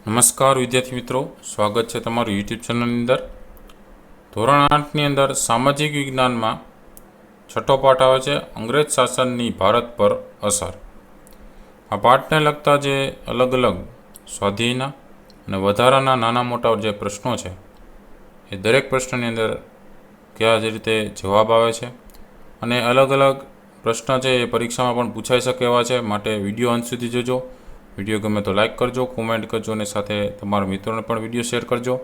નમસ્કાર વિદ્યાર્થી મિત્રો, સ્વાગત છે તમારું યુટ્યુબ ચેનલની અંદર. ધોરણ 8ની અંદર સામાજિક વિજ્ઞાનમાં છઠ્ઠો પાઠ આવે છે અંગ્રેજ શાસનની ભારત પર અસર. આ પાઠને લગતા જે અલગ અલગ સ્વાધ્યાયના અને વધારાના નાના મોટા જે પ્રશ્નો છે એ દરેક પ્રશ્નની અંદર કયા જ રીતે જવાબ આવે છે અને અલગ અલગ પ્રશ્ન છે એ પરીક્ષામાં પણ પૂછાઈ શકે એવા છે. માટે વિડીયો અંત સુધી જોજો. વિડીયો ગમે તો લાઇક કરજો, કોમેન્ટ કરજો અને સાથે તમારા મિત્રોને પણ વિડીયો શેર કરજો,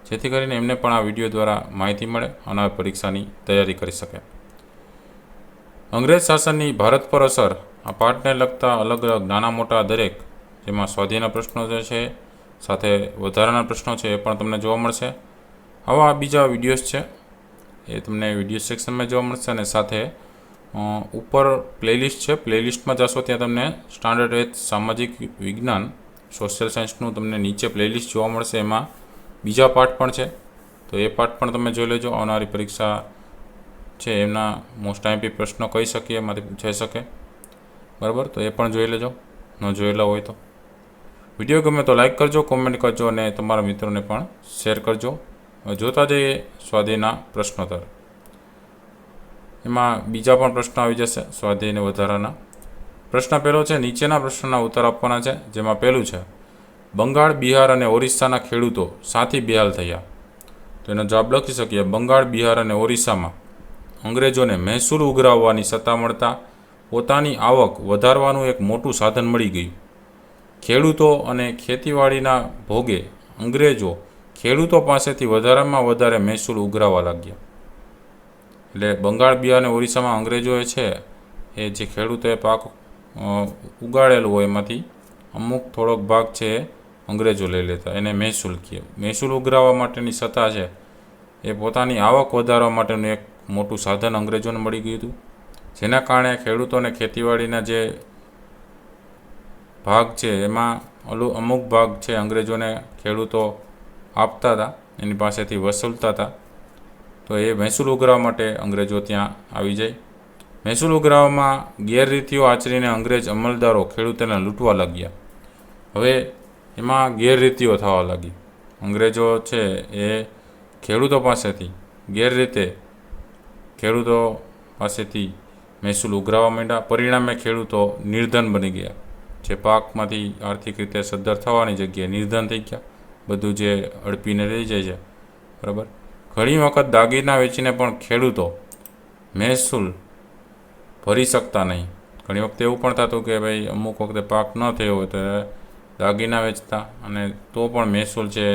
જેથી કરીને એમને પણ આ વિડીયો દ્વારા માહિતી મળે અને પરીક્ષાની તૈયારી કરી શકે. અંગ્રેજ શાસનની ભારત પર અસર આ પાઠને લગતા અલગ અલગ નાના મોટા દરેક, જેમાં સ્વાધ્યાયના પ્રશ્નો જે છે સાથે વધારાના પ્રશ્નો છે એ પણ તમને જોવા મળશે. આવા બીજા વિડીયોઝ છે એ તમને વિડીયો સેક્શનમાં જોવા મળશે અને સાથે ઉપર પ્લેલિસ્ટ છે. પ્લેલિસ્ટમાં જશો ત્યાં તમને સ્ટાન્ડર્ડ એજ સામાજિક વિજ્ઞાન સોશિયલ સાયન્સનું તમને નીચે પ્લેલિસ્ટ જોવા મળશે. એમાં બીજા પાઠ પણ છે, તો એ પાઠ પણ તમે જોઈ લેજો. આવનારી પરીક્ષા છે એમના મોસ્ટ આઈએમપી પ્રશ્નો કહી શકીએ એમાંથી પૂછાઈ શકે, બરાબર? તો એ પણ જોઈ લેજો, ન જોયેલા હોય તો. વિડીયો ગમે તો લાઇક કરજો, કોમેન્ટ કરજો અને તમારા મિત્રોને પણ શેર કરજો. જોતા જઈએ સ્વાધ્યાયના પ્રશ્નોત્તર. એમાં બીજા પણ પ્રશ્નો આવી જશે સ્વાધ્યાયને વધારાના. પ્રશ્ન પહેલો છે, નીચેના પ્રશ્નના ઉત્તર આપવાના છે. જેમાં પહેલું છે, બંગાળ, બિહાર અને ઓરિસ્સાના ખેડૂતો શાથી બેહાલ થયા? તો એનો જવાબ લખી શકીએ, બંગાળ, બિહાર અને ઓરિસ્સામાં અંગ્રેજોને મહેસૂલ ઉઘરાવવાની સત્તા મળતા પોતાની આવક વધારવાનું એક મોટું સાધન મળી ગયું. ખેડૂતો અને ખેતીવાડીના ભોગે અંગ્રેજો ખેડૂતો પાસેથી વધારેમાં વધારે મહેસૂલ ઉઘરાવવા લાગ્યા. એટલે બંગાળ, બિહાર અને ઓરિસ્સામાં અંગ્રેજોએ છે એ જે ખેડૂતોએ પાક ઉગાડેલું હોય એમાંથી અમુક થોડોક ભાગ છે એ અંગ્રેજો લઈ લેતા, એને મહેસૂલ કહે. મહેસૂલ ઉઘરાવવા માટેની સત્તા છે એ પોતાની આવક વધારવા માટેનું એક મોટું સાધન અંગ્રેજોને મળી ગયું હતું, જેના કારણે ખેડૂતોને ખેતીવાડીના જે ભાગ છે એમાં અમુક ભાગ છે અંગ્રેજોને ખેડૂતો આપતા હતા, એની પાસેથી વસૂલતા હતા. તો એ મહેસૂલ ઉઘરાવવા માટે અંગ્રેજો ત્યાં આવી જાય. મહેસૂલ ઉઘરાવવામાં ગેરરીતિઓ આચરીને અંગ્રેજ અમલદારો ખેડૂતોને લૂંટવા લાગ્યા. હવે એમાં ગેરરીતિઓ થવા લાગી. અંગ્રેજો છે એ ખેડૂતો પાસેથી ગેરરીતે ખેડૂતો પાસેથી મહેસૂલ ઉઘરાવવા માંડ્યા. પરિણામે ખેડૂતો નિર્ધન બની ગયા. જે પાકમાંથી આર્થિક રીતે સદ્ધર થવાની જગ્યાએ નિર્ધન થઈ ગયા, બધું જે અડપીને રહી જાય છે, બરાબર? ઘણી વખત દાગીના વેચીને પણ ખેડૂતો મહેસૂલ ભરી શકતા નહીં. ઘણી વખતે એવું પણ થતું કે ભાઈ અમુક વખતે પાક ન થયો હોય તો દાગીના વેચતા અને તો પણ મહેસૂલ છે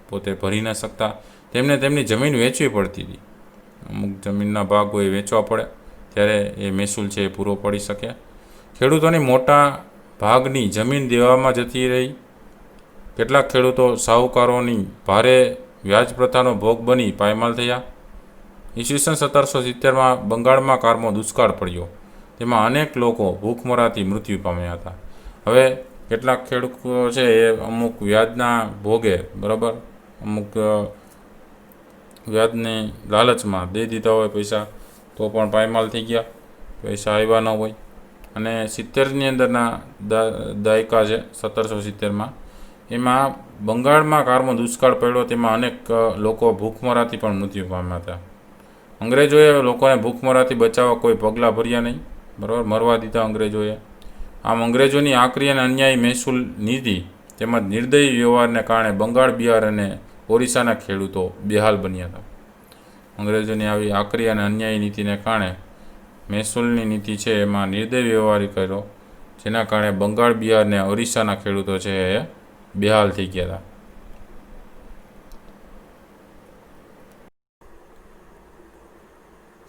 પોતે ભરી ન શકતા. તેમને તેમની જમીન વેચવી પડતી હતી. અમુક જમીનના ભાગ હોય વેચવા પડે ત્યારે એ મહેસૂલ છે એ પૂરો પડી શકે. ખેડૂતોની મોટા ભાગની જમીન દેવામાં જતી રહી. કેટલાક ખેડૂતો સાહુકારોની ભારે વ્યાજ પ્રથાનો ભોગ બની પાયમાલ થયા. ઈસવીસન 1770માં બંગાળમાં કારમો દુષ્કાળ પડ્યો. તેમાં અનેક લોકો ભૂખમરાથી મૃત્યુ પામ્યા હતા. હવે કેટલાક ખેડૂતો છે એ અમુક વ્યાજના ભોગે, બરાબર, અમુક વ્યાજની લાલચમાં દઈ દીધા હોય પૈસા, તો પણ પાયમાલ થઈ ગયા, પૈસા આવ્યા ન હોય. અને 70ની અંદરના દાયકા છે 1770માં, એમાં બંગાળમાં કારમો દુષ્કાળ પડ્યો. તેમાં અનેક લોકો ભૂખમરાથી પણ મૃત્યુ પામ્યા હતા. અંગ્રેજોએ લોકોને ભૂખમરાથી બચાવવા કોઈ પગલાં ભર્યા નહીં, બરાબર, મરવા દીધા અંગ્રેજોએ. આમ અંગ્રેજોની આકરી અને અન્યાયી મહેસૂલ નીતિ તેમજ નિર્દયી વ્યવહારને કારણે બંગાળ, બિહાર અને ઓરિસ્સાના ખેડૂતો બેહાલ બન્યા હતા. અંગ્રેજોની આવી આકરી અને અન્યાયી નીતિને કારણે મહેસૂલની નીતિ છે એમાં નિર્દય વ્યવહાર કર્યો, જેના કારણે બંગાળ, બિહાર અને ઓરિસ્સાના ખેડૂતો છે એ બેહાલ થઈ ગયા હતા.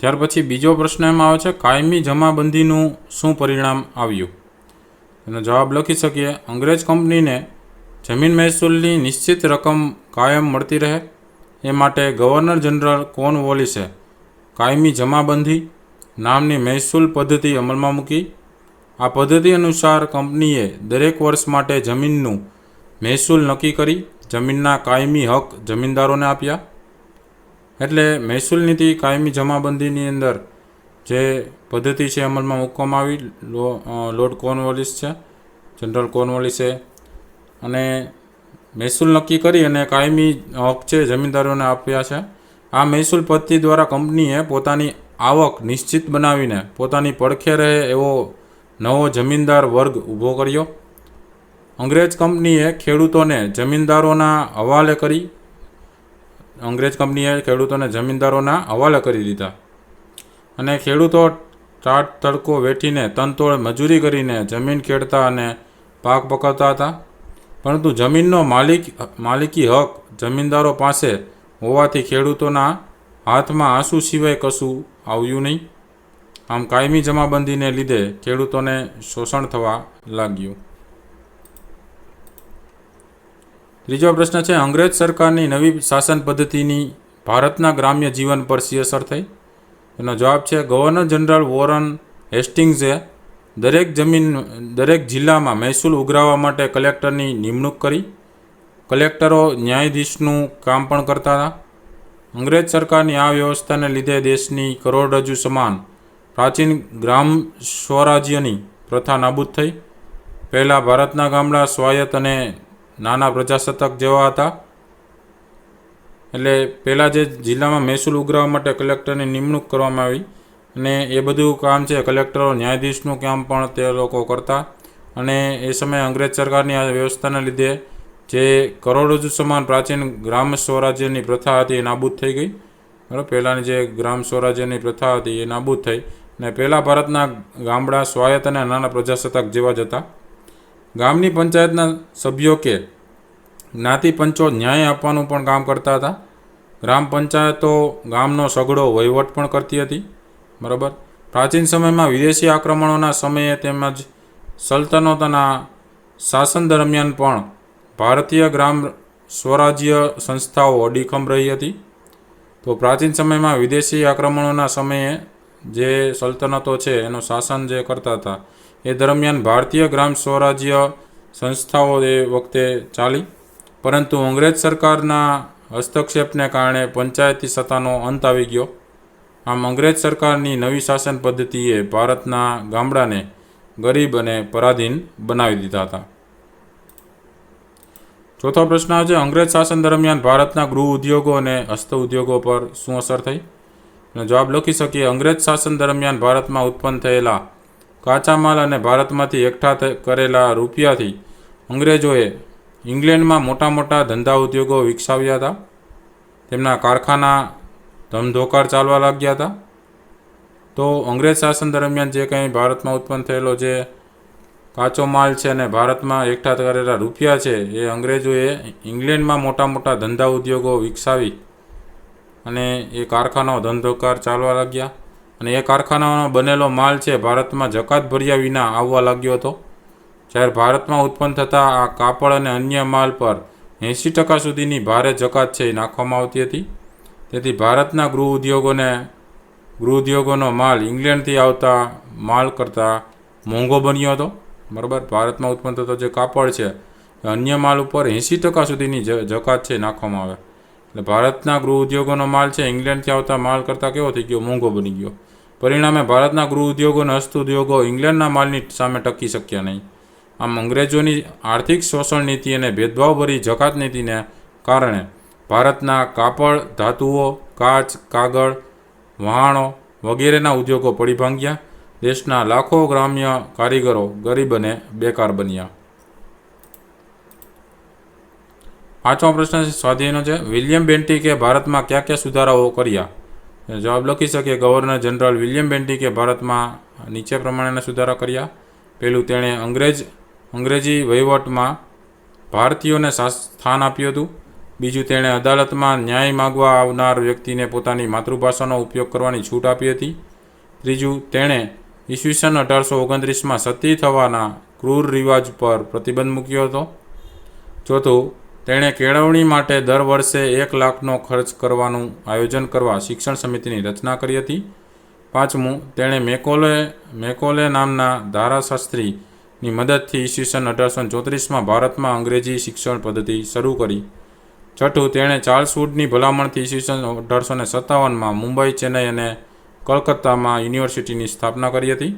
ત્યાર પછી બીજો પ્રશ્ન એમાં આવે છે, કાયમી જમાબંધીનું શું પરિણામ આવ્યું? એનો જવાબ લખી શકીએ, અંગ્રેજ કંપનીને જમીન મહેસૂલની નિશ્ચિત રકમ કાયમ મળતી રહે એ માટે ગવર્નર જનરલ કોર્નવોલિસે કાયમી જમાબંધી નામની મહેસૂલ પદ્ધતિ અમલમાં મૂકી. આ પદ્ધતિ અનુસાર કંપનીએ દરેક વર્ષ માટે જમીનનું મહેસૂલ નક્કી કરી જમીનના કાયમી હક જમીનદારોને આપ્યા. એટલે મહેસૂલ નીતિ કાયમી જમાબંધીની અંદર જે પદ્ધતિ છે અમલમાં મૂકવામાં આવી લોર્ડ કોર્નવોલિસ છે, જનરલ કોર્નવોલિસે. અને મહેસૂલ નક્કી કરી અને કાયમી હક છે જમીનદારોને આપ્યા છે. આ મહેસૂલ પદ્ધતિ દ્વારા કંપનીએ પોતાની આવક નિશ્ચિત બનાવીને પોતાની પડખે રહે એવો નવો જમીનદાર વર્ગ ઊભો કર્યો. અંગ્રેજ કંપનીએ ખેડૂતોને જમીનદારોના હવાલે કરી દીધા અને ખેડૂતો ટાટ તડકો વેઠીને તનતોડ મજૂરી કરીને જમીન ખેડતા અને પાક પકવતા હતા. પરંતુ જમીનનો માલિકી હક જમીનદારો પાસે હોવાથી ખેડૂતોના હાથમાં આંસુ સિવાય કશું આવ્યું નહીં. આમ કાયમી જમાબંધીને લીધે ખેડૂતોને શોષણ થવા લાગ્યું. ત્રીજો પ્રશ્ન છે, અંગ્રેજ સરકારની નવી શાસન પદ્ધતિની ભારતના ગ્રામ્ય જીવન પર શી અસર થઈ? એનો જવાબ છે, ગવર્નર જનરલ વોરન હેસ્ટિંગ્સે દરેક જિલ્લામાં મહેસૂલ ઉઘરાવવા માટે કલેક્ટરની નિમણૂક કરી. કલેક્ટરો ન્યાયાધીશનું કામ પણ કરતા હતા. અંગ્રેજ સરકારની આ વ્યવસ્થાને લીધે દેશની કરોડરજ્જુ સમાન પ્રાચીન ગ્રામ સ્વરાજ્યની પ્રથા નાબૂદ થઈ. પહેલાં ભારતના ગામડા સ્વાયત્ત અને નાના પ્રજાસત્તાક જેવા હતા. એટલે પહેલાં જે જિલ્લામાં મહેસૂલ ઉઘરાવવા માટે કલેક્ટરની નિમણૂક કરવામાં આવી અને એ બધું કામ છે કલેક્ટરો ન્યાયાધીશનું કામ પણ તે લોકો કરતા. અને એ સમયે અંગ્રેજ સરકારની આ વ્યવસ્થાના લીધે જે કરોડરજ્જુ સમાન પ્રાચીન ગ્રામ સ્વરાજ્યની પ્રથા હતી એ નાબૂદ થઈ ગઈ. બરાબર, પહેલાંની જે ગ્રામ સ્વરાજ્યની પ્રથા હતી એ નાબૂદ થઈ અને પહેલાં ભારતના ગામડા સ્વાયત્ત અને નાના પ્રજાસત્તાક જેવા જ હતા. ગામની પંચાયતના સભ્યો કે જ્ઞાતિ પંચો ન્યાય આપવાનું પણ કામ કરતા હતા. ગ્રામ પંચાયતો ગામનો સઘળો વહીવટ પણ કરતી હતી. બરાબર, પ્રાચીન સમયમાં વિદેશી આક્રમણોના સમયે તેમજ સલ્તનતોના શાસન દરમિયાન પણ ભારતીય ગ્રામ સ્વરાજ્ય સંસ્થાઓ અડીખમ રહી હતી. તો પ્રાચીન સમયમાં વિદેશી આક્રમણોના સમયે જે સલ્તનતો છે એનું શાસન જે કરતા હતા એ દરમિયાન ભારતીય ગ્રામ સ્વરાજ્ય સંસ્થાઓ એ વખતે ચાલી. પરંતુ અંગ્રેજ સરકારના હસ્તક્ષેપને કારણે પંચાયતી સત્તાનો અંત આવી ગયો. આમ અંગ્રેજ સરકારની નવી શાસન પદ્ધતિએ ભારતના ગામડાને ગરીબ અને પરાધીન બનાવી દીધા હતા. ચોથો પ્રશ્ન છે, અંગ્રેજ શાસન દરમિયાન ભારતના ગૃહ ઉદ્યોગો અને હસ્ત ઉદ્યોગો પર શું અસર થઈ? એનો જવાબ લખી શકીએ. અંગ્રેજ શાસન દરમિયાન ભારતમાં ઉત્પન્ન થયેલા કાચા માલ અને ભારતમાંથી એકઠા કરેલા રૂપિયાથી અંગ્રેજોએ ઇંગ્લેન્ડમાં મોટા મોટા ધંધા ઉદ્યોગો વિકસાવ્યા હતા. તેમના કારખાના ધમધોકાર ચાલવા લાગ્યા હતા. તો અંગ્રેજ શાસન દરમિયાન જે કંઈ ભારતમાં ઉત્પન્ન થયેલો જે કાચો માલ છે અને ભારતમાં એકઠા કરેલા રૂપિયા છે એ અંગ્રેજોએ ઇંગ્લેન્ડમાં મોટા મોટા ધંધા ઉદ્યોગો વિકસાવી અને એ કારખાનાઓ ધમધોકાર ચાલવા લાગ્યા. અને એ કારખાનાઓનો બનેલો માલ છે ભારતમાં જકાત ભર્યા વિના આવવા લાગ્યો હતો. જ્યારે ભારતમાં ઉત્પન્ન થતા આ કાપડ અને અન્ય માલ પર 80% સુધીની ભારે જકાત છે એ નાખવામાં આવતી હતી. તેથી ભારતના ગૃહ ઉદ્યોગોનો માલ ઇંગ્લેન્ડથી આવતા માલ કરતાં મોંઘો બન્યો હતો. બરાબર, ભારતમાં ઉત્પન્ન થતો જે કાપડ છે અન્ય માલ ઉપર 80% સુધીની જકાત છે નાખવામાં આવે. એટલે ભારતના ગૃહ ઉદ્યોગોનો માલ છે ઇંગ્લેન્ડથી આવતા માલ કરતાં કેવો થઈ ગયો? મોંઘો બની ગયો. પરિણામે ભારતના ગૃહ ઉદ્યોગો અને હસ્ત ઉદ્યોગો ઇંગ્લેન્ડના માલની સામે ટકી શક્યા નહીં. આમ અંગ્રેજોની આર્થિક શોષણ નીતિ અને ભેદભાવભરી જકાત નીતિને કારણે ભારતના કાપડ, ધાતુઓ, કાચ, કાગળ, વહાણો વગેરેના ઉદ્યોગો પડી ભાંગ્યા. દેશના લાખો ગ્રામ્ય કારીગરો ગરીબ અને બેકાર બન્યા. પાંચમો પ્રશ્ન સ્વાધ્યાયનો છે, વિલિયમ બેન્ટિકે ભારતમાં કયા કયા સુધારાઓ કર્યા? જવાબ લખી શકીએ. ગવર્નર જનરલ વિલિયમ બેન્ટિકે ભારતમાં નીચે પ્રમાણેના સુધારા કર્યા. પહેલું, તેણે અંગ્રેજી વહીવટમાં ભારતીયોને સ્થાન આપ્યું હતું. બીજું, તેણે અદાલતમાં ન્યાય માગવા આવનાર વ્યક્તિને પોતાની માતૃભાષાનો ઉપયોગ કરવાની છૂટ આપી હતી. ત્રીજું, તેણે ઈસવીસન 1829માં સતી થવાના ક્રૂર રિવાજ પર પ્રતિબંધ મૂક્યો હતો. ચોથું, તેણે કેળવણી માટે દર વર્ષે 1 લાખનો ખર્ચ કરવાનું આયોજન કરવા શિક્ષણ સમિતિની રચના કરી હતી. પાંચમું, તેણે મેકોલે નામના ધારાશાસ્ત્રીની મદદથી ઈસવીસન 1834માં ભારતમાં અંગ્રેજી શિક્ષણ પદ્ધતિ શરૂ કરી. છઠ્ઠું, તેણે ચાર્લ્સ વુડની ભલામણથી ઈસવીસન 1857માં મુંબઈ, ચેન્નઈ અને કલકત્તામાં યુનિવર્સિટીની સ્થાપના કરી હતી.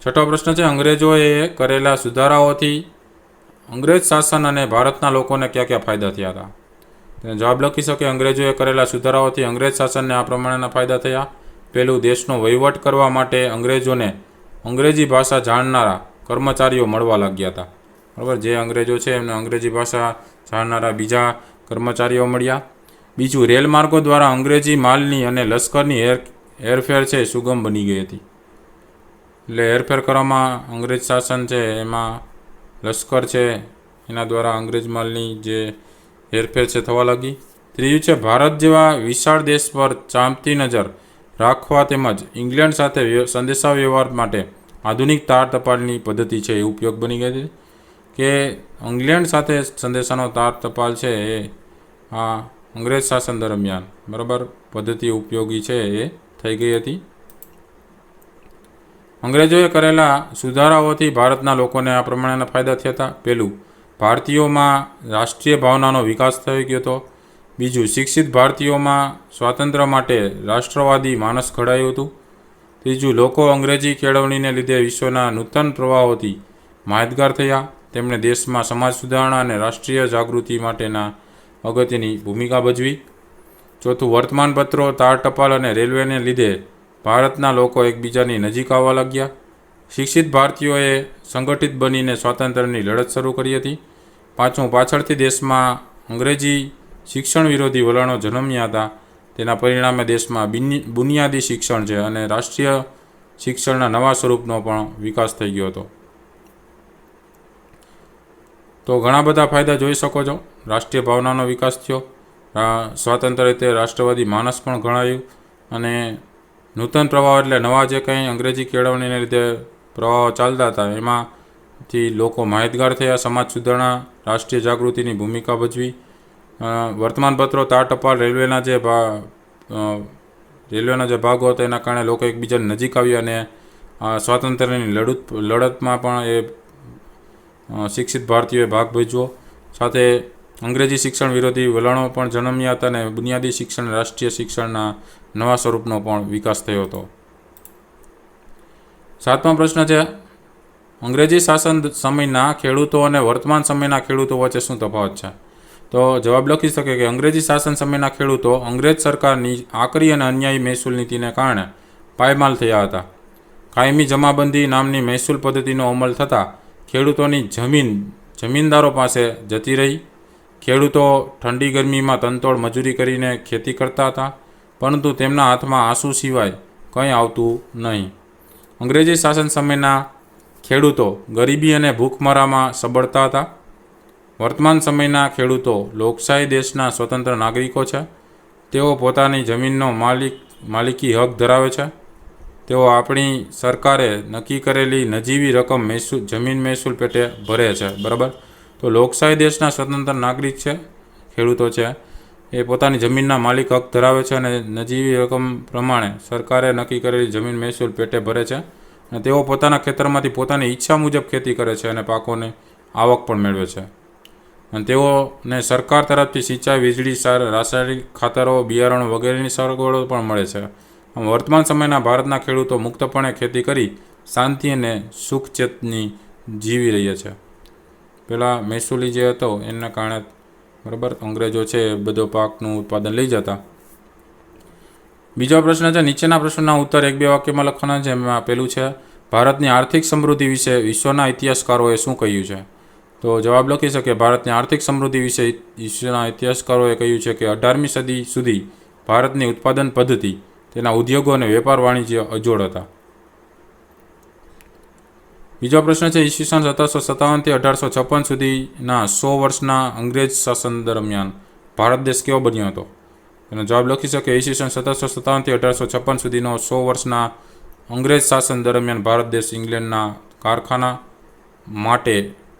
છઠ્ઠો પ્રશ્ન છે, અંગ્રેજોએ કરેલા સુધારાઓથી અંગ્રેજ શાસન અને ભારતના લોકોને કયા કયા ફાયદા થયા હતા? તેને જવાબ લખી શકે. અંગ્રેજોએ કરેલા સુધારાઓથી અંગ્રેજ શાસનને આ પ્રમાણેના ફાયદા થયા. પહેલું, દેશનો વહીવટ કરવા માટે અંગ્રેજોને અંગ્રેજી ભાષા જાણનારા કર્મચારીઓ મળવા લાગ્યા હતા. બરાબર, જે અંગ્રેજો છે એમને અંગ્રેજી ભાષા જાણનારા બીજા કર્મચારીઓ મળ્યા. બીજું, રેલમાર્ગો દ્વારા અંગ્રેજી માલની અને લશ્કરની હેરફેર છે સુગમ બની ગઈ હતી. એટલે હેરફેર કરવામાં અંગ્રેજ શાસન છે એમાં લશ્કર છે એના દ્વારા અંગ્રેજ માલની જે હેરફેર છે થવા લાગી. ત્રીજું છે, ભારત જેવા વિશાળ દેશ પર ચાંપતી નજર રાખવા તેમજ ઇંગ્લેન્ડ સાથે સંદેશા વ્યવહાર માટે આધુનિક તાર ટપાલની પદ્ધતિ છે એ ઉપયોગ બની ગઈ હતી. કે ઇંગ્લેન્ડ સાથે સંદેશાનો તાર ટપાલ છે એ આ અંગ્રેજ શાસન દરમિયાન બરાબર પદ્ધતિ ઉપયોગી છે એ થઈ ગઈ હતી. અંગ્રેજોએ કરેલા સુધારાઓથી ભારતના લોકોને આ પ્રમાણેના ફાયદા થયા હતા. પહેલું, ભારતીયોમાં રાષ્ટ્રીય ભાવનાનો વિકાસ થઈ ગયો હતો. બીજું, શિક્ષિત ભારતીયોમાં સ્વાતંત્ર્ય માટે રાષ્ટ્રવાદી માનસ ઘડાયું હતું. ત્રીજું, લોકો અંગ્રેજી કેળવણીને લીધે વિશ્વના નૂતન પ્રવાહોથી માહિતગાર થયા. તેમણે દેશમાં સમાજ સુધારણા અને રાષ્ટ્રીય જાગૃતિ માટેના અગત્યની ભૂમિકા ભજવી. ચોથું, વર્તમાનપત્રો, તાર ટપાલ અને રેલવેને લીધે ભારતના લોકો એકબીજાની નજીક આવવા લાગ્યા. શિક્ષિત ભારતીયોએ સંગઠિત બનીને સ્વાતંત્ર્યની લડત શરૂ કરી હતી. પાંચમું, પાછળથી દેશમાં અંગ્રેજી શિક્ષણ વિરોધી વલણો જન્મ્યા હતા. તેના પરિણામે દેશમાં બુનિયાદી શિક્ષણ છે અને રાષ્ટ્રીય શિક્ષણના નવા સ્વરૂપનો પણ વિકાસ થઈ ગયો હતો. તો ઘણા બધા ફાયદા જોઈ શકો છો. રાષ્ટ્રીય ભાવનાનો વિકાસ થયો, સ્વાતંત્ર્ય રીતે રાષ્ટ્રવાદી માનસ પણ ઘણાયું અને નૂતન પ્રવાહ એટલે નવા જે કંઈ અંગ્રેજી કેળવણીને લીધે પ્રવાહો ચાલતા હતા એમાંથી લોકો માહિતગાર થયા. સમાજ સુધારણા, રાષ્ટ્રીય જાગૃતિની ભૂમિકા ભજવી. વર્તમાનપત્રો, તાર ટપાલ, રેલવેના જે ભાગો હતા એના કારણે લોકો એકબીજાની નજીક આવ્યા અને સ્વાતંત્ર્યની લડતમાં પણ એ શિક્ષિત ભારતીયોએ ભાગ ભજવ્યો. સાથે અંગ્રેજી શિક્ષણ વિરોધી વલણો પણ જન્મ્યા હતા અને બુનિયાદી શિક્ષણ, રાષ્ટ્રીય શિક્ષણના નવા સ્વરૂપનો પણ વિકાસ થયો હતો. સાતમો પ્રશ્ન છે, અંગ્રેજી શાસન સમયના ખેડૂતો અને વર્તમાન સમયના ખેડૂતો વચ્ચે શું તફાવત છે? તો જવાબ લખી શકે કે અંગ્રેજી શાસન સમયના ખેડૂતો અંગ્રેજ સરકારની આકરી અને અન્યાયી મહેસૂલ નીતિને કારણે પાયમાલ થયા હતા. કાયમી જમાબંધી નામની મહેસૂલ પદ્ધતિનો અમલ થતાં ખેડૂતોની જમીનદારો પાસે જતી રહી. ખેડૂતો ઠંડી ગરમીમાં તનતોડ મજૂરી કરીને ખેતી કરતા હતા, પરંતુ તેમના હાથમાં આંસુ સિવાય કંઈ આવતું નહીં. અંગ્રેજી શાસન સમયના ખેડૂતો ગરીબી અને ભૂખમરામાં સબળતા હતા. વર્તમાન સમયના ખેડૂતો લોકશાહી દેશના સ્વતંત્ર નાગરિકો છે. તેઓ પોતાની જમીનનો માલિકી હક ધરાવે છે. તેઓ આપણી સરકારે નક્કી કરેલી નજીવી રકમ જમીન મહેસૂલ પેટે ભરે છે. બરાબર, તો લોકશાહી દેશના સ્વતંત્ર નાગરિક છે ખેડૂતો છે એ પોતાની જમીનના માલિક હક ધરાવે છે અને નજીવી રકમ પ્રમાણે સરકારે નક્કી કરેલી જમીન મહેસૂલ પેટે ભરે છે અને તેઓ પોતાના ખેતરમાંથી પોતાની ઈચ્છા મુજબ ખેતી કરે છે અને પાકોને આવક પણ મેળવે છે. અને તેઓને સરકાર તરફથી સિંચાઈ, વીજળી, રાસાયણિક ખાતરો, બિયારણો વગેરેની સગવડો પણ મળે છે. વર્તમાન સમયના ભારતના ખેડૂતો મુક્તપણે ખેતી કરી શાંતિ અને સુખચેતની જીવી રહ્યા છે. પેલા મહેસૂલી જે હતો એના કારણે બરાબર અંગ્રેજો છે એ બધો પાકનું ઉત્પાદન લઈ જતા. બીજો પ્રશ્ન છે, નીચેના પ્રશ્નના ઉત્તર 1-2 વાક્યમાં લખવાના છે. એમાં પેલું છે, ભારતની આર્થિક સમૃદ્ધિ વિશે વિશ્વના ઇતિહાસકારોએ શું કહ્યું છે? તો જવાબ લખી શકે, ભારતની આર્થિક સમૃદ્ધિ વિશે વિશ્વના ઇતિહાસકારોએ કહ્યું છે કે 18મી સદી સુધી ભારતની ઉત્પાદન પદ્ધતિ, તેના ઉદ્યોગો અને વેપાર વાણિજ્ય અજોડ હતા. બીજો પ્રશ્ન છે, ઈસવીસન 1757થી 1856 સુધીના 100 વર્ષના અંગ્રેજ શાસન દરમિયાન ભારત દેશ કેવો બન્યો હતો? એનો જવાબ લખી શકે, ઈસવીસન 1757થી 1856 સુધીનો 100 વર્ષના અંગ્રેજ શાસન દરમિયાન ભારત દેશ ઇંગ્લેન્ડના કારખાના માટે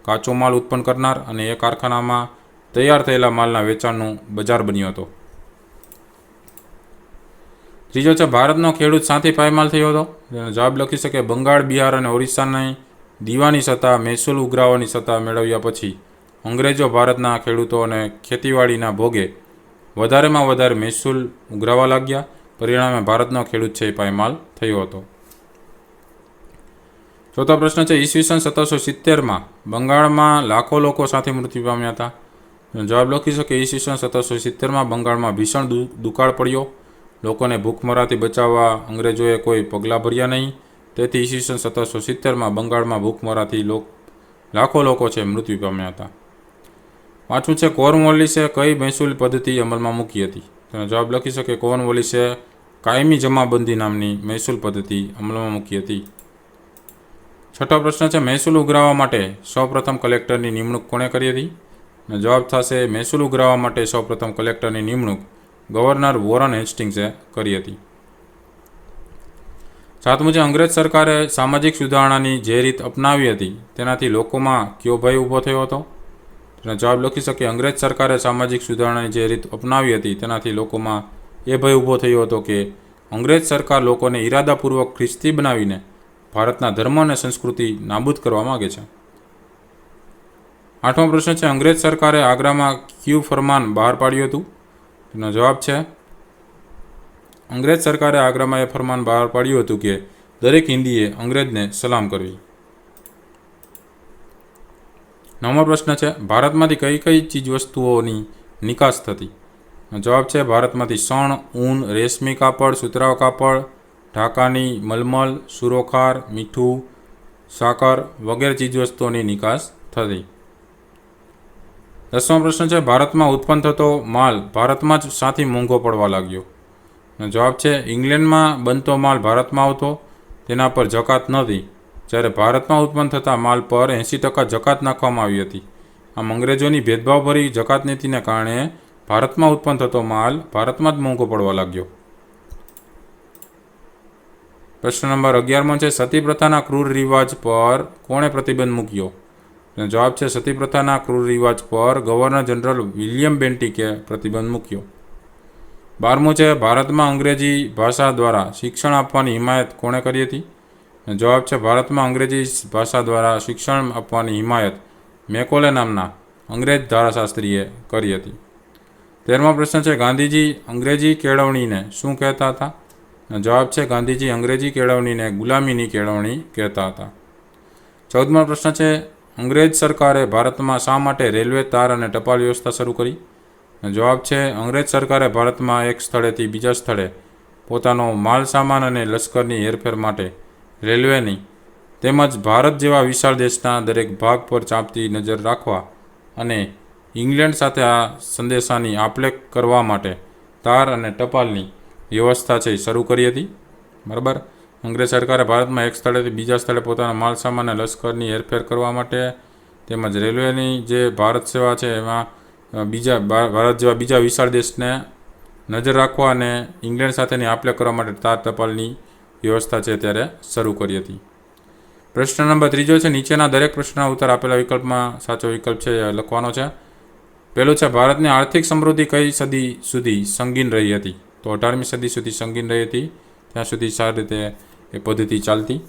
કાચો માલ ઉત્પન્ન કરનાર અને એ કારખાનામાં તૈયાર થયેલા માલના વેચાણનું બજાર બન્યો હતો. ત્રીજો છે, ભારતનો ખેડૂત શાંતિ પાયમાલ થયો હતો? એનો જવાબ લખી શકે, બંગાળ, બિહાર અને ઓરિસ્સાની દીવાની સત્તા, મહેસૂલ ઉઘરાવવાની સત્તા મેળવ્યા પછી અંગ્રેજો ભારતના ખેડૂતો અને ખેતીવાડીના ભોગે વધારેમાં વધારે મહેસૂલ ઉઘરાવવા લાગ્યા. પરિણામે ભારતનો ખેડૂત છે એ પાયમાલ થયો હતો. ચોથો પ્રશ્ન છે ઈસવીસન 1770માં બંગાળમાં લાખો લોકો સાથે મૃત્યુ પામ્યા હતા. જવાબ લખી શકો ઈસવીસન 1770માં બંગાળમાં ભીષણ દુકાળ પડ્યો. લોકોને ભૂખમરાથી બચાવવા અંગ્રેજોએ કોઈ પગલાં ભર્યા નહીં. તેથી ઈસવીસન 1770માં બંગાળમાં ભૂખમરાથી લાખો લોકો છે મૃત્યુ પામ્યા હતા. પાંચમું છે કોર્નવોલિસે કઈ મહેસૂલ પદ્ધતિ અમલમાં મૂકી હતી. તેનો જવાબ લખી શકે કોર્નવોલિસે કાયમી જમાબંધી નામની મહેસૂલ પદ્ધતિ અમલમાં મૂકી હતી. છઠ્ઠો પ્રશ્ન છે મહેસૂલ ઉઘરાવવા માટે સૌપ્રથમ કલેક્ટરની નિમણૂક કોણે કરી હતી. જવાબ થશે મહેસૂલ ઉઘરાવવા માટે સૌપ્રથમ કલેક્ટરની નિમણૂક ગવર્નર વોરન હેસ્ટિંગ્સે કરી હતી. સાતમું છે અંગ્રેજ સરકારે સામાજિક સુધારણાની જે રીત અપનાવી હતી તેનાથી લોકોમાં કયો ભય ઊભો થયો હતો. તેનો જવાબ લખી શકે અંગ્રેજ સરકારે સામાજિક સુધારણાની જે રીત અપનાવી હતી તેનાથી લોકોમાં એ ભય ઊભો થયો હતો કે અંગ્રેજ સરકાર લોકોને ઈરાદાપૂર્વક ખ્રિસ્તી બનાવીને ભારતના ધર્મ અને સંસ્કૃતિ નાબૂદ કરવા માગે છે. આઠમો પ્રશ્ન છે અંગ્રેજ સરકારે આગ્રામાં કયું ફરમાન બહાર પાડ્યું હતું. તેનો જવાબ છે અંગ્રેજ સરકારે આગ્રામાં એ ફરમાન બહાર પાડ્યું હતું કે દરેક હિન્દીએ અંગ્રેજને સલામ કરવી. નવમો પ્રશ્ન છે ભારતમાંથી કઈ કઈ ચીજવસ્તુઓની નિકાસ થતી. જવાબ છે ભારતમાંથી શણ, ઊન, રેશમી કાપડ, સુતરાઉ કાપડ, ઢાકાની મલમલ, સુરોખાર, મીઠું, સાકર વગેરે ચીજવસ્તુઓની નિકાસ થતી. દસમો પ્રશ્ન છે ભારતમાં ઉત્પન્ન થતો માલ ભારતમાં જ સાથી મોંઘો પડવા લાગ્યો. જવાબ છે ઇંગ્લેન્ડમાં બનતો માલ ભારતમાં આવતો તેના પર જકાત નહોતી, જ્યારે ભારતમાં ઉત્પન્ન થતા માલ પર 80% જકાત નાખવામાં આવી હતી. આમ અંગ્રેજોની ભેદભાવભરી જકાત નીતિને કારણે ભારતમાં ઉત્પન્ન થતો માલ ભારતમાં જ મોંઘો પડવા લાગ્યો. પ્રશ્ન નંબર 11 છે સતી પ્રથાના ક્રૂર રિવાજ પર કોણે પ્રતિબંધ મૂક્યો. જવાબ છે સતી પ્રથાના ક્રૂર રિવાજ પર ગવર્નર જનરલ વિલિયમ બેન્ટિકે પ્રતિબંધ મૂક્યો. 12 છે ભારતમાં અંગ્રેજી ભાષા દ્વારા શિક્ષણ આપવાની હિમાયત કોણે કરી હતી. જવાબ છે ભારતમાં અંગ્રેજી ભાષા દ્વારા શિક્ષણ આપવાની હિમાયત મેકોલે નામના અંગ્રેજ ધારાશાસ્ત્રીએ કરી હતી. 13મો પ્રશ્ન છે ગાંધીજી અંગ્રેજી કેળવણીને શું કહેતા હતા. જવાબ છે ગાંધીજી અંગ્રેજી કેળવણીને ગુલામીની કેળવણી કહેતા હતા. 14મો પ્રશ્ન છે અંગ્રેજ સરકારે ભારતમાં શા માટે રેલવે, તાર અને ટપાલ વ્યવસ્થા શરૂ કરી. જવાબ છે અંગ્રેજ સરકારે ભારતમાં એક સ્થળેથી બીજા સ્થળે પોતાનો માલ સામાન અને લશ્કરની હેરફેર માટે રેલવેની તેમજ ભારત જેવા વિશાળ દેશના દરેક ભાગ પર ચાંપતી નજર રાખવા અને ઇંગ્લેન્ડ સાથે આ સંદેશાની આપલે કરવા માટે તાર અને ટપાલની વ્યવસ્થા છે શરૂ કરી હતી. બરાબર. અંગ્રેજ સરકારે ભારતમાં એક સ્થળેથી બીજા સ્થળે પોતાના માલ સામાન અને લશ્કરની હેરફેર કરવા માટે તેમજ રેલવેની જે ભારત સેવા છે એમાં ભારત જેવા બીજા વિશાળ દેશને નજર રાખવા અને ઇંગ્લેન્ડ સાથેની આપલે કરવા માટે તાર ટપાલની વ્યવસ્થા છે ત્યારે શરૂ કરી હતી. પ્રશ્ન નંબર 3 છે નીચેના દરેક પ્રશ્નના ઉત્તર આપેલા વિકલ્પમાં સાચો વિકલ્પ છે લખવાનો છે. પહેલું છે ભારતની આર્થિક સમૃદ્ધિ કઈ સદી સુધી સંગીન રહી હતી. તો 18મી સદી સુધી સંગીન રહી હતી, ત્યાં સુધી સારી રીતે એ પદ્ધતિ ચાલતી.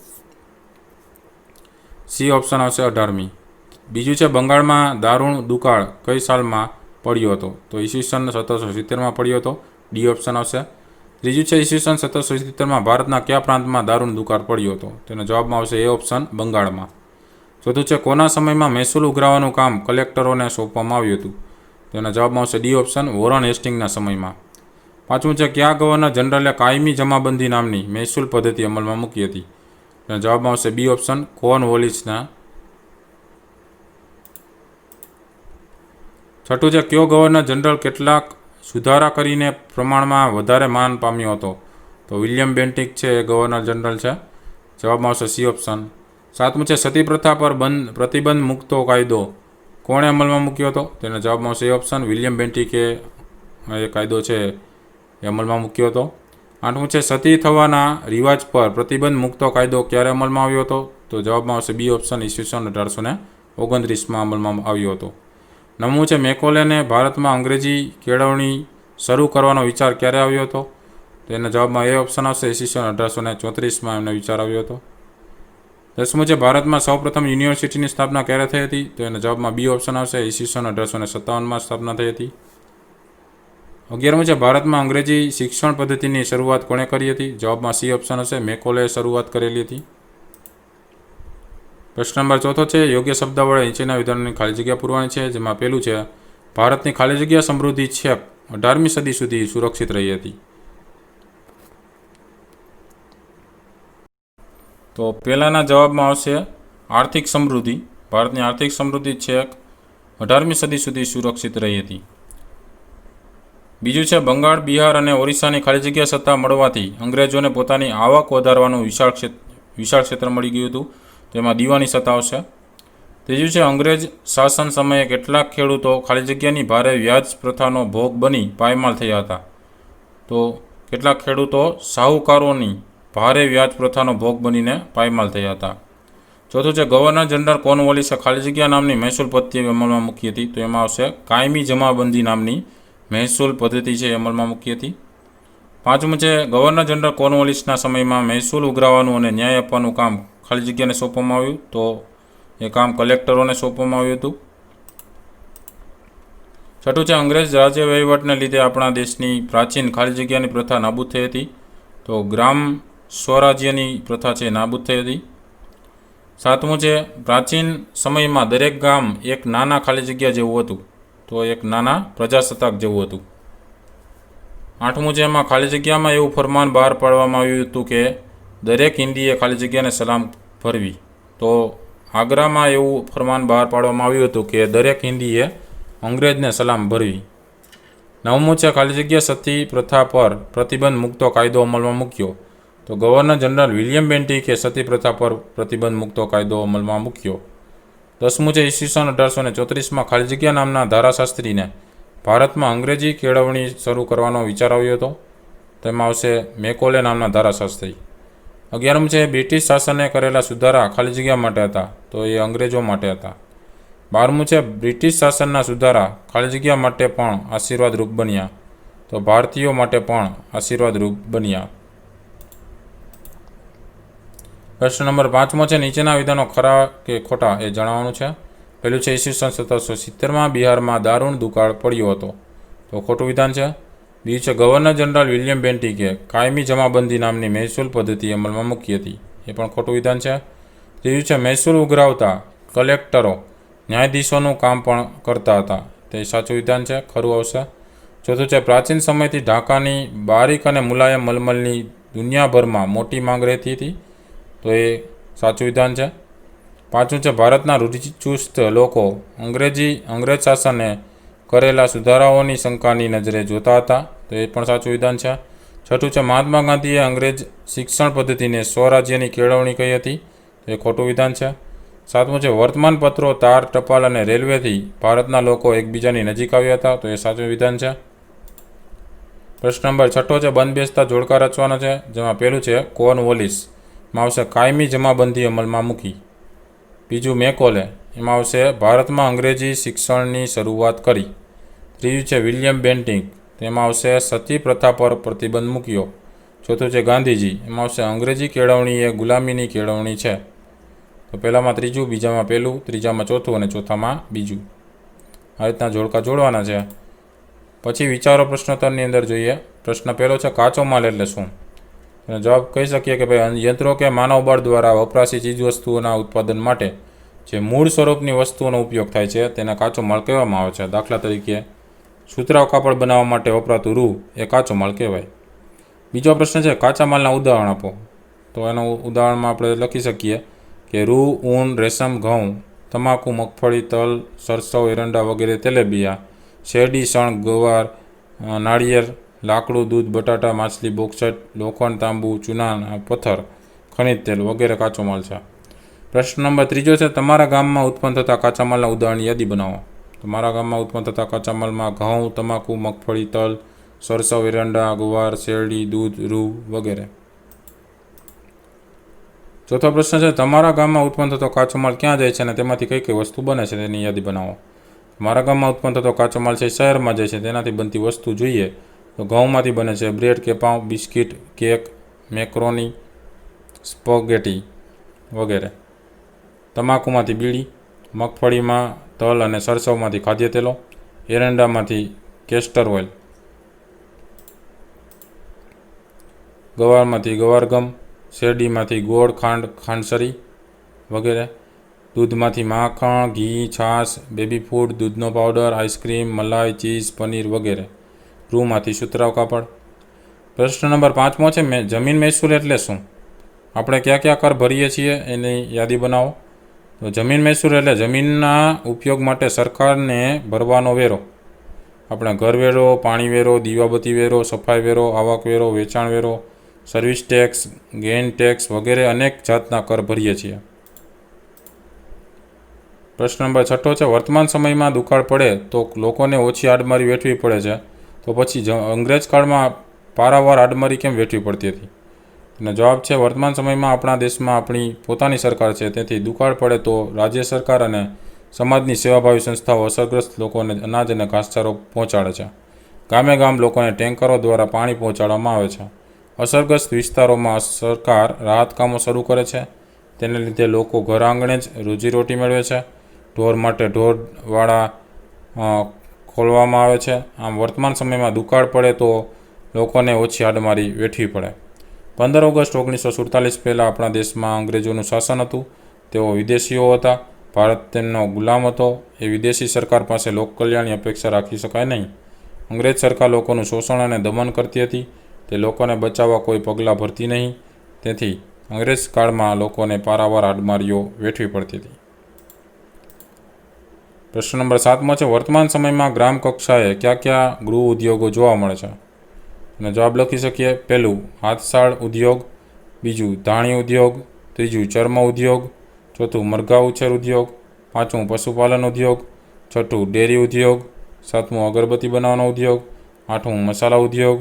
સી ઓપ્શન આવશે 18મી. બીજું છે બંગાળમાં દારૂણ દુકાળ કઈ સાલમાં પડ્યો હતો. તો ઈસવીસન 1770માં પડ્યો હતો. ડી ઓપ્શન આવશે. ત્રીજું છે ઈસવીસન 1770માં ભારતના કયા પ્રાંતમાં દારૂણ દુકાળ પડ્યો હતો. તેનો જવાબમાં આવશે એ ઓપ્શન બંગાળમાં. ચોથું છે કોના સમયમાં મહેસૂલ ઉઘરાવવાનું કામ કલેક્ટરોને સોંપવામાં આવ્યું હતું. તેના જવાબમાં આવશે ડી ઓપ્શન વોરન હેસ્ટિંગના સમયમાં. પાંચમું છે કયા ગવર્નર જનરલે કાયમી જમાબંધી નામની મહેસૂલ પદ્ધતિ અમલમાં મૂકી હતી. તેના જવાબમાં આવશે બી ઓપ્શન કોર્નવોલિસના. છઠ્ઠું છે કયો ગવર્નર જનરલ કેટલાક સુધારા કરીને પ્રમાણમાં વધારે માન પામ્યો હતો. તો વિલિયમ બેન્ટિક છે એ ગવર્નર જનરલ છે. જવાબમાં આવશે સી ઓપ્શન. સાતમું છે સતી પ્રથા પર પ્રતિબંધ મૂકતો કાયદો કોણે અમલમાં મૂક્યો હતો. તેના જવાબમાં આવશે એ ઓપ્શન વિલિયમ બેન્ટિકે એ કાયદો છે એ અમલમાં મૂક્યો હતો. આઠમું છે સતી થવાના રિવાજ પર પ્રતિબંધ મૂકતો કાયદો ક્યારે અમલમાં આવ્યો હતો. તો જવાબમાં આવશે બી ઓપ્શન ઈસવીસન 1829માં અમલમાં આવ્યો હતો. નવમું છે મેકોલેને ભારતમાં અંગ્રેજી કેળવણી શરૂ કરવાનો વિચાર ક્યારે આવ્યો હતો. તો એના જવાબમાં એ ઓપ્શન આવશે ઈસવીસન 1834માં એમનો વિચાર આવ્યો હતો. 10મું છે ભારતમાં સૌપ્રથમ યુનિવર્સિટીની સ્થાપના ક્યારે થઈ હતી. તો એના જવાબમાં બી ઓપ્શન આવશે ઈસવીસન 1857માં સ્થાપના થઈ હતી. 11મું છે ભારતમાં અંગ્રેજી શિક્ષણ પદ્ધતિની શરૂઆત કોણે કરી હતી. જવાબમાં સી ઓપ્શન હશે મેકોલે શરૂઆત કરેલી હતી. પ્રશ્ન નંબર 4 છે યોગ્ય શબ્દ વડે નીચેના વિધાનોની ખાલી જગ્યા પૂરવાની છે, જેમાં પહેલું છે ભારતની ખાલી જગ્યા સમૃદ્ધિ છેક 18મી સદી સુધી સુરક્ષિત રહી હતી. તો પહેલાના જવાબમાં આવશે આર્થિક સમૃદ્ધિ. ભારતની આર્થિક સમૃદ્ધિ છેક 18મી સદી સુધી સુરક્ષિત રહી હતી. બીજું છે બંગાળ, બિહાર અને ઓરિસ્સાની ખાલી જગ્યા સત્તા મળવાથી અંગ્રેજોને પોતાની આવક વધારવાનું વિશાળ ક્ષેત્ર મળી ગયું હતું. તેમાં દીવાની સત્તા આવશે. ત્રીજું છે અંગ્રેજ શાસન સમયે કેટલાક ખેડૂતો ખાલી જગ્યાની ભારે વ્યાજ પ્રથાનો ભોગ બની પાયમાલ થયા હતા. તો કેટલાક ખેડૂતો શાહુકારોની ભારે વ્યાજ પ્રથાનો ભોગ બનીને પાયમાલ થયા હતા. ચોથું છે ગવર્નર જનરલ કોર્નવોલિસે ખાલી જગ્યા નામની મહેસૂલ પદ્ધતિ અમલમાં મૂકી હતી. તો એમાં આવશે કાયમી જમાબંધી નામની મહેસૂલ પદ્ધતિ છે અમલમાં મૂકી હતી. પાંચમું છે ગવર્નર જનરલ કોર્નવોલિસના સમયમાં મહેસૂલ ઉઘરાવવાનું અને ન્યાય આપવાનું કામ ખાલી જગ્યાને સોંપવામાં આવ્યું. તો એ કામ કલેક્ટરોને સોંપવામાં આવ્યું હતું. છઠ્ઠું છે અંગ્રેજ રાજ્ય વહીવટને લીધે આપણા દેશની પ્રાચીન ખાલી જગ્યાની પ્રથા નાબૂદ થઈ હતી. તો ગ્રામ સ્વરાજ્યની પ્રથા છે નાબૂદ થઈ હતી. સાતમું છે પ્રાચીન સમયમાં દરેક ગામ એક નાના ખાલી જગ્યા જેવું હતું. તો એક નાના પ્રજાસત્તાક જેવું હતું. આઠમું છે એમાં ખાલી જગ્યામાં એવું ફરમાન બહાર પાડવામાં આવ્યું હતું કે દરેક હિન્દીએ ખાલી જગ્યાને સલામ ભરવી. તો આગ્રામાં એવું ફરમાન બહાર પાડવામાં આવ્યું હતું કે દરેક હિન્દીએ અંગ્રેજને સલામ ભરવી. નવમું છે ખાલી જગ્યા સતી પ્રથા પર પ્રતિબંધ મૂકતો કાયદો અમલમાં મૂક્યો. તો ગવર્નર જનરલ વિલિયમ બેન્ટિકે સતી પ્રથા પર પ્રતિબંધ મૂકતો કાયદો અમલમાં મૂક્યો. 10મું છે ઈસવીસન 1834માં ખાલી જગ્યા નામના ધારાશાસ્ત્રીને ભારતમાં અંગ્રેજી કેળવણી શરૂ કરવાનો વિચાર આવ્યો હતો. તેમાં આવશે મેકોલે નામના ધારાશાસ્ત્રી. 11મું છે બ્રિટિશ શાસને કરેલા સુધારા ખાલી જગ્યા માટે હતા. તો એ અંગ્રેજો માટે હતા. 12મું છે બ્રિટિશ શાસનના સુધારા ખાલી જગ્યા માટે પણ આશીર્વાદરૂપ બન્યા. તો ભારતીયો માટે પણ આશીર્વાદરૂપ બન્યા. પ્રશ્ન નંબર 5 છે નીચેના વિધાનો ખરા કે ખોટા એ જણાવવાનું છે. પહેલું છે ઈસવીસન 1770માં બિહારમાં દારૂણ દુકાળ પડ્યો હતો. તો ખોટું વિધાન છે. બીજું છે ગવર્નર જનરલ વિલિયમ બેન્ટિકે કાયમી જમાબંધી નામની મહેસૂલ પદ્ધતિ અમલમાં મૂકી હતી. એ પણ ખોટું વિધાન છે. ત્રીજું છે મહેસૂલ ઉઘરાવતા કલેક્ટરો ન્યાયાધીશોનું કામ પણ કરતા હતા. તે સાચું વિધાન છે, ખરું આવશે. ચોથું છે પ્રાચીન સમયથી ઢાકાની બારીક અને મુલાયમ મલમલની દુનિયાભરમાં મોટી માંગ રહેતી હતી. તો એ સાચું વિધાન છે. પાંચમું છે ભારતના રૂઢિચુસ્ત લોકો અંગ્રેજ શાસને કરેલા સુધારાઓની શંકાની નજરે જોતા હતા. તો એ પણ સાચું વિધાન છે. છઠ્ઠું છે મહાત્મા ગાંધીએ અંગ્રેજ શિક્ષણ પદ્ધતિને સ્વરાજ્યની કેળવણી કહી હતી. તો એ ખોટું વિધાન છે. સાતમું છે વર્તમાનપત્રો, તાર, ટપાલ અને રેલવેથી ભારતના લોકો એકબીજાની નજીક આવ્યા હતા. તો એ સાચું વિધાન છે. પ્રશ્ન નંબર 6 છે બંધ બેસતા જોડકા રચવાનો છે, જેમાં પહેલું છે કોર્નવોલિસમાં આવશે કાયમી જમાબંધી અમલમાં મૂકી. બીજું મેકોલે, એમાં આવશે ભારતમાં અંગ્રેજી શિક્ષણની શરૂઆત કરી. ત્રીજું છે વિલિયમ બેન્ટિક, તેમાં આવશે સતી પ્રથા પર પ્રતિબંધ મૂક્યો. ચોથું છે ગાંધીજી, એમાં આવશે અંગ્રેજી કેળવણી એ ગુલામીની કેળવણી છે. તો પહેલામાં ત્રીજું, બીજામાં પહેલું, ત્રીજામાં ચોથું અને ચોથામાં બીજું. આ રીતના જોડકા જોડવાના છે. પછી વિચારો પ્રશ્નોત્તરની અંદર જોઈએ. પ્રશ્ન પહેલો છે કાચો માલ એટલે શું? અને જવાબ કહી શકીએ કે ભાઈ યંત્રો કે માનવ બળ દ્વારા વપરાશી ચીજવસ્તુઓના ઉત્પાદન માટે જે મૂળ સ્વરૂપની વસ્તુઓનો ઉપયોગ થાય છે તેને કાચો માલ કહેવામાં આવે છે. દાખલા તરીકે સુતરાઉ કાપડ બનાવવા માટે વપરાતું રૂ એ કાચો માલ કહેવાય. બીજો પ્રશ્ન છે કાચા માલના ઉદાહરણ આપો. તો એનું ઉદાહરણમાં આપણે લખી શકીએ કે રૂ, ઊન, રેશમ, ઘઉં, તમાકુ, મગફળી, તલ, સરસવ, એરંડા વગેરે તેલેબિયા, શેરડી, શણ, ગવાર, નાળિયેર, લાકડું, દૂધ, બટાટા, માછલી, બોક્સાઇટ, લોખંડ, તાંબુ, ચૂના, પથ્થર, ખનિજ તેલ વગેરે કાચો માલ છે. પ્રશ્ન નંબર 3 છે તમારા ગામમાં ઉત્પન્ન થતા કાચા માલના ઉદાહરણ યાદી બનાવો. તમારા ગામમાં ઉત્પન્ન થતા કાચા માલમાં ઘઉં, તમાકુ, મગફળી, તલ, સરસવ, એરંડા, ગુવાર, શેરડી, દૂધ, રૂ વગેરે. ચોથો પ્રશ્ન છે તમારા ગામમાં ઉત્પન્ન થતો કાચો માલ ક્યાં જાય છે અને તેમાંથી કઈ કઈ વસ્તુ બને છે તેની યાદી બનાવો. મારા ગામમાં ઉત્પન્ન થતો કાચો માલ છે શહેરમાં જાય છે, તેનાથી બનતી વસ્તુ જોઈએ તો ઘઉંમાંથી બને છે બ્રેડ કે પાઉં, બિસ્કિટ, કેક, મેક્રોની, સ્પગેટી વગેરે. તમાકુમાંથી બીડી, મગફળીમાં તલ અને સરસવમાંથી ખાદ્ય તેલો, એરંડામાંથી કેસ્ટર ઓઇલ, ગવારમાંથી ગવારગમ, શેરડીમાંથી ગોળ, ખાંડ, ખાંડસરી વગેરે. દૂધમાંથી માખણ, ઘી, છાશ, બેબી ફૂડ, દૂધનો પાવડર, આઈસ્ક્રીમ, મલાઈ, ચીઝ, પનીર વગેરે. ગૃહમાંથી સુતરાઉ કાપડ. પ્રશ્ન નંબર 5મો છે જમીન મહેસૂલ એટલે શું? આપણે કયા કયા કર ભરીએ છીએ એની યાદી બનાવો. તો જમીન મહેસૂલ એટલે જમીનના ઉપયોગ માટે સરકારને ભરવાનો વેરો. આપણે ઘર વેરો, પાણી વેરો, દીવાબત્તી વેરો, સફાઈ વેરો, આવક વેરો, વેચાણ વેરો, સર્વિસ ટેક્સ, ગેઇન ટેક્સ વગેરે અનેક જાતના કર ભરીએ છીએ. પ્રશ્ન નંબર 6 છે વર્તમાન સમયમાં દુકાળ પડે તો લોકોને ઓછી આડમારી વેઠવી પડે છે, તો પછી અંગ્રેજ કાળમાં પારાવાર આડમારી કેમ વેઠવી પડતી હતી? અને જવાબ છે વર્તમાન સમયમાં આપણા દેશમાં આપણી પોતાની સરકાર છે, તેથી દુકાળ પડે તો રાજ્ય સરકાર અને સમાજની સેવાભાવી સંસ્થાઓ અસરગ્રસ્ત લોકોને અનાજ અને ઘાસચારો પહોંચાડે છે. ગામે ગામ લોકોને ટેન્કરો દ્વારા પાણી પહોંચાડવામાં આવે છે. અસરગ્રસ્ત વિસ્તારોમાં સરકાર રાહત કામો શરૂ કરે છે. તેને લીધે લોકો ઘર આંગણે જ રોજીરોટી મેળવે છે. ઢોર માટે ઢોરવાળા ખોલવામાં આવે છે. આમ વર્તમાન સમયમાં દુકાળ પડે તો લોકોને ઓછી આડમારી વેઠવી પડે. 15 ઓગસ્ટ 1947 પહેલાં આપણા દેશમાં અંગ્રેજોનું શાસન હતું. તેઓ વિદેશીઓ હતા. ભારત તેમનો ગુલામ હતો. એ વિદેશી સરકાર પાસે લોકકલ્યાણની અપેક્ષા રાખી શકાય નહીં. અંગ્રેજ સરકાર લોકોનું શોષણ અને દમન કરતી હતી. તે લોકોને બચાવવા કોઈ પગલાં ભરતી નહીં. તેથી અંગ્રેજ કાળમાં લોકોને પારાવાર આડમારીઓ વેઠવી પડતી હતી. પ્રશ્ન નંબર 7મો છે વર્તમાન સમયમાં ગ્રામ કક્ષાએ કયા કયા ગૃહ ઉદ્યોગો જોવા મળે છે? અને જવાબ લખી શકીએ. પહેલું હાથશાળ ઉદ્યોગ, બીજું ધાણી ઉદ્યોગ, ત્રીજું ચર્મ ઉદ્યોગ, ચોથું મરઘા ઉછેર ઉદ્યોગ, પાંચમું પશુપાલન ઉદ્યોગ, છઠ્ઠું ડેરી ઉદ્યોગ, સાતમું અગરબત્તી બનાવવાનો ઉદ્યોગ, આઠમું મસાલા ઉદ્યોગ,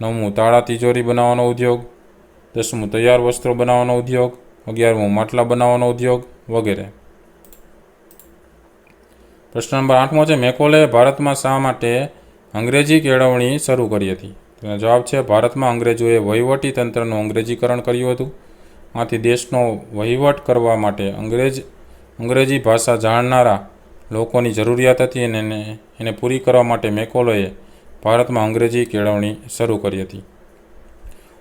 નવમું તાળા તિજોરી બનાવવાનો ઉદ્યોગ, 10મું તૈયાર વસ્ત્રો બનાવવાનો ઉદ્યોગ, 11મું માટલા બનાવવાનો ઉદ્યોગ વગેરે. પ્રશ્ન નંબર 8મો છે મેકોલે ભારતમાં શા માટે અંગ્રેજી કેળવણી શરૂ કરી હતી? તેનો જવાબ છે ભારતમાં અંગ્રેજોએ વહીવટી તંત્રનું અંગ્રેજીકરણ કર્યું હતું. આથી દેશનો વહીવટ કરવા માટે અંગ્રેજી ભાષા જાણનારા લોકોની જરૂરિયાત હતી અને એને પૂરી કરવા માટે મેકોલેએ ભારતમાં અંગ્રેજી કેળવણી શરૂ કરી હતી.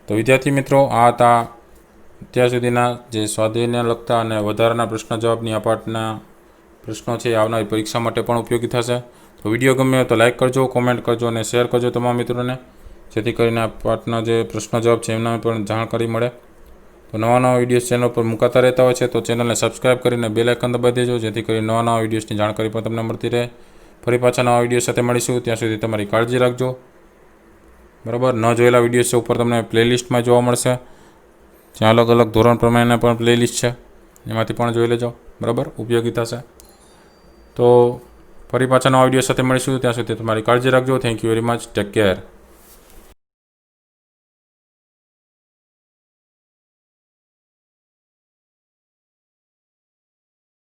તો વિદ્યાર્થી મિત્રો, આ હતા અત્યાર સુધીના જે સ્વાધ્યાયને લગતા અને વધારાના પ્રશ્ન જવાબની આ પાઠના પ્રશ્નો છે. આવનારી પરીક્ષા માટે પણ ઉપયોગી થશે. તો વિડીયો ગમ્યો તો લાઇક કરજો, કોમેન્ટ કરજો અને શેર કરજો તમામ મિત્રોને, જેથી કરીને આ પાઠના જે પ્રશ્ન જવાબ છે એમના પણ જાણકારી મળે. તો નવા નવા વિડીયોઝ ચેનલ પર મુકાતા રહેતા હોય છે, તો ચેનલને સબસ્ક્રાઈબ કરીને બેલ આઇકન દબાવી દેજો, જેથી કરીને નવા નવા વિડીયોઝની જાણકારી પણ તમને મળતી રહે. ફરી પાછા નવા વિડીયો સાથે મળીશું. ત્યાં સુધી તમારી કાળજી રાખજો. બરાબર. ન જોયેલા વિડીયોઝ છે ઉપર તમને પ્લેલિસ્ટમાં જોવા મળશે. ત્યાં અલગ અલગ ધોરણ પ્રમાણે પણ પ્લેલિસ્ટ છે, એમાંથી પણ જોઈ લેજો. બરાબર, ઉપયોગી થશે. તો ફરી પાછા નવા વિડીયો સાથે મળીશું. ત્યાં સુધી તમારી કાળજી રાખજો. Thank you very much. Take care.